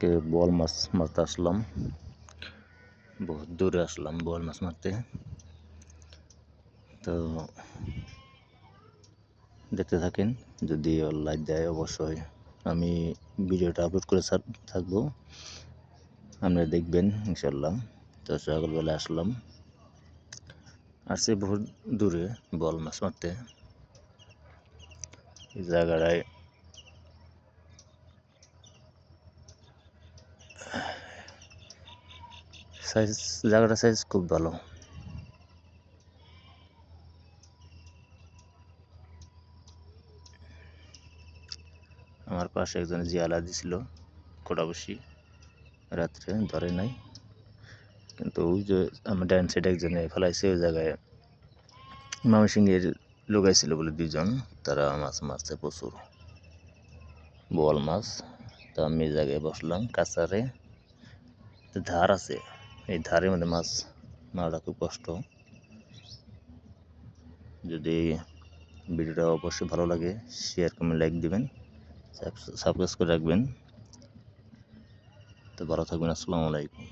আজকে বোয়াল মাছ মারতে আসলাম, বহুত দূরে আসলাম বোয়াল মাছ মারতে। তো দেখতে থাকেন, যদি লাইক দেয় অবশ্যই আমি ভিডিওটা আপলোড করে থাকবো, আপনারা দেখবেন ইনশাল্লাহ। তো সকালবেলা আসলাম, আসছি বহুত দূরে বোয়াল মাছ মারতে। এই জায়গাটায় জায়গাটা সাইজ খুব ভালো। আমার পাশে একজন জিয়ালা দিছিল কোটা বসি, রাত্রে ধরে নাই, কিন্তু ওই যে আমার ডান সাইডে একজনে ফেলাইছে, ওই জায়গায় ময়মনসিংহের লোক আইছিল বলে দুইজন, তারা মাছ মারছে প্রচুর বোয়াল মাছ। তো আমি এই জায়গায় বসলাম, কাছারে ধার আছে, এই ধারের মধ্যে মাছ মারাটা খুব কষ্ট। যদি ভিডিওটা অবশ্যই ভালো লাগে, শেয়ার কমেন্ট লাইক দিবেন, সাবস্ক্রাইব করে রাখবেন। তো ভালো থাকবেন, আসসালামু আলাইকুম।